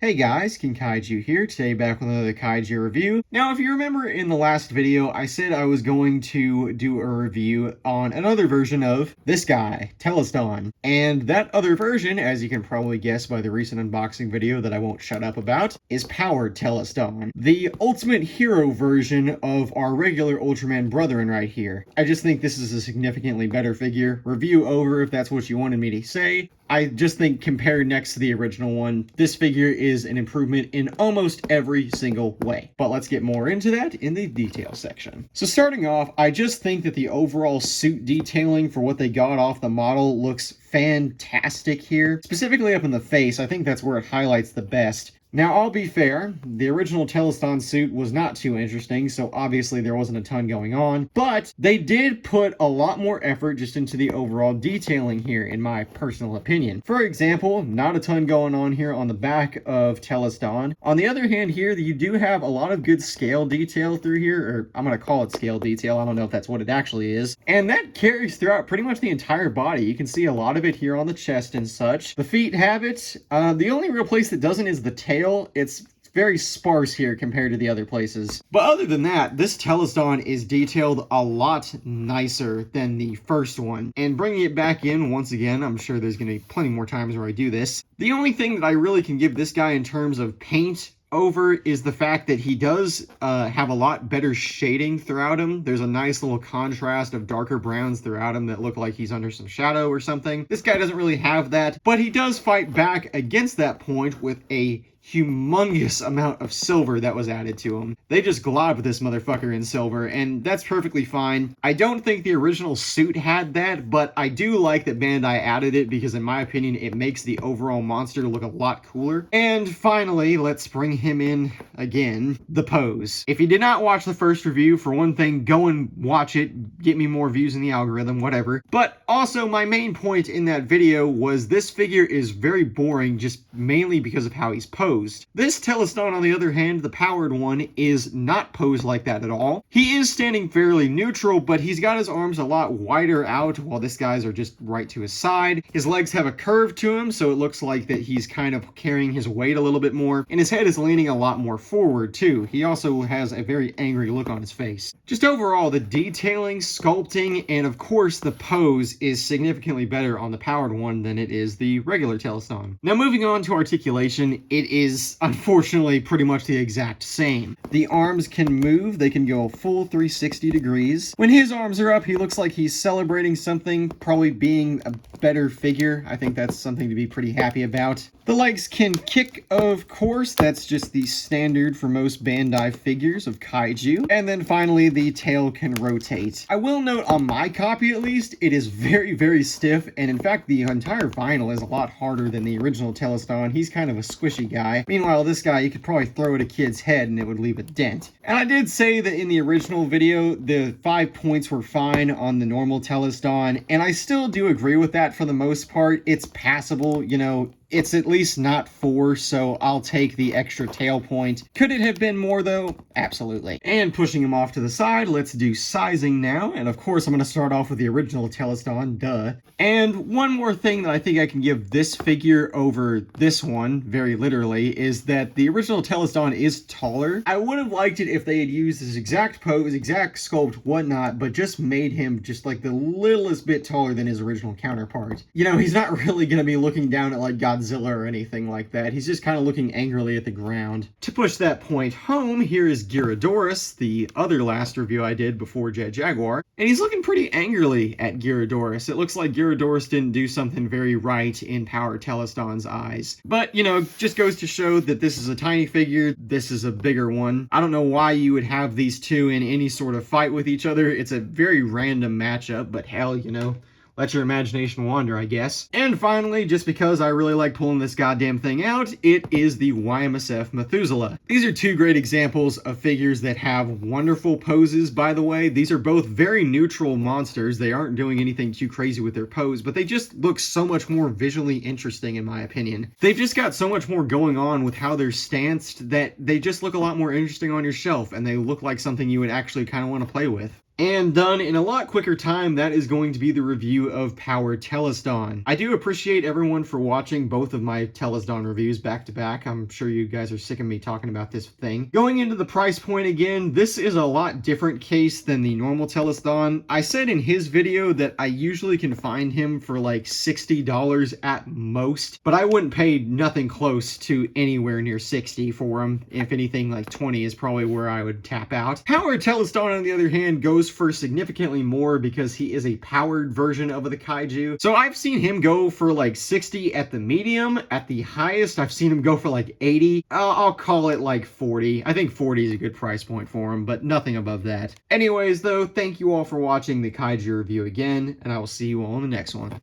Hey guys, Kaiju here, today back with another Kaiju review. Now if you remember in the last video, I said I was going to do a review on another version of this guy, Teledon. And that other version, as you can probably guess by the recent unboxing video that I won't shut up about, is Powered Teledon, the ultimate hero version of our regular Ultraman brethren right here. I just think this is a significantly better figure. Review over if that's what you wanted me to say. I just think compared next to the original one, this figure is an improvement in almost every single way. But let's get more into that in the detail section. So starting off, I just think that the overall suit detailing for what they got off the model looks fantastic here. Specifically up in the face, I think that's where it highlights the best. Now, I'll be fair, the original Teledon suit was not too interesting, so obviously there wasn't a ton going on, but they did put a lot more effort just into the overall detailing here, in my personal opinion. For example, not a ton going on here on the back of Teledon. On the other hand here, you do have a lot of good scale detail through here, or I'm going to call it scale detail, I don't know if that's what it actually is, and that carries throughout pretty much the entire body. You can see a lot of it here on the chest and such. The feet have it. The only real place that doesn't is the tail. It's very sparse here compared to the other places. But other than that, this Teledon is detailed a lot nicer than the first one. And bringing it back in, once again, I'm sure there's going to be plenty more times where I do this. The only thing that I really can give this guy in terms of paint over is the fact that he does have a lot better shading throughout him. There's a nice little contrast of darker browns throughout him that look like he's under some shadow or something. This guy doesn't really have that, but he does fight back against that point with a humongous amount of silver that was added to him. They just globbed this motherfucker in silver, and that's perfectly fine. I don't think the original suit had that, but I do like that Bandai added it because in my opinion it makes the overall monster look a lot cooler. And finally, let's bring him in again, the pose. If you did not watch the first review, for one thing, go and watch it, get me more views in the algorithm, whatever. But also my main point in that video was this figure is very boring just mainly because of how he's posed. This Teledon, on the other hand, the powered one, is not posed like that at all. He is standing fairly neutral, but he's got his arms a lot wider out, while this guy's are just right to his side. His legs have a curve to him, so it looks like that he's kind of carrying his weight a little bit more, and his head is leaning a lot more forward, too. He also has a very angry look on his face. Just overall, the detailing, sculpting, and of course the pose is significantly better on the powered one than it is the regular Teledon. Now moving on to articulation, it is unfortunately pretty much the exact same. The arms can move, they can go a full 360 degrees. When his arms are up, he looks like he's celebrating something, probably being a better figure. I think that's something to be pretty happy about. The legs can kick, of course, that's just the standard for most Bandai figures of Kaiju. And then finally, the tail can rotate. I will note, on my copy at least, it is very, very stiff, and in fact, the entire vinyl is a lot harder than the original Teledon. He's kind of a squishy guy. Meanwhile, this guy, you could probably throw at a kid's head and it would leave a dent. And I did say that in the original video, the 5 points were fine on the normal Teledon, and I still do agree with that for the most part. It's passable, you know. It's at least not 4, so I'll take the extra tail point. Could it have been more though? Absolutely. And pushing him off to the side, let's do sizing now. And of course, I'm going to start off with the original Teledon, duh. And one more thing that I think I can give this figure over this one, very literally, is that the original Teledon is taller. I would have liked it if they had used his exact pose, exact sculpt, whatnot, but just made him just like the littlest bit taller than his original counterpart. You know, he's not really going to be looking down at like Godzilla or anything like that. He's just kind of looking angrily at the ground. To push that point home, here is Gyarados, the other last review I did before Jet Jaguar, and he's looking pretty angrily at Gyarados. It looks like Gyarados didn't do something very right in Power Teledon's eyes. But, you know, just goes to show that this is a tiny figure, this is a bigger one. I don't know why you would have these two in any sort of fight with each other. It's a very random matchup, but hell, you know, let your imagination wander, I guess. And finally, just because I really like pulling this goddamn thing out, it is the YMSF Methuselah. These are two great examples of figures that have wonderful poses, by the way. These are both very neutral monsters. They aren't doing anything too crazy with their pose, but they just look so much more visually interesting, in my opinion. They've just got so much more going on with how they're stanced that they just look a lot more interesting on your shelf, and they look like something you would actually kind of want to play with. And done in a lot quicker time, that is going to be the review of Power Teledon. I do appreciate everyone for watching both of my Teledon reviews back to back. I'm sure you guys are sick of me talking about this thing. Going into the price point again, this is a lot different case than the normal Teledon. I said in his video that I usually can find him for like $60 at most, but I wouldn't pay nothing close to anywhere near 60 for him. If anything, like 20 is probably where I would tap out. Power Teledon, on the other hand, goes for significantly more because he is a powered version of the Kaiju. So I've seen him go for like 60 at the medium. At the highest, I've seen him go for like 80. I'll call it like 40. I think 40 is a good price point for him, but nothing above that. Anyways, though, thank you all for watching the Kaiju review again, and I will see you all in the next one.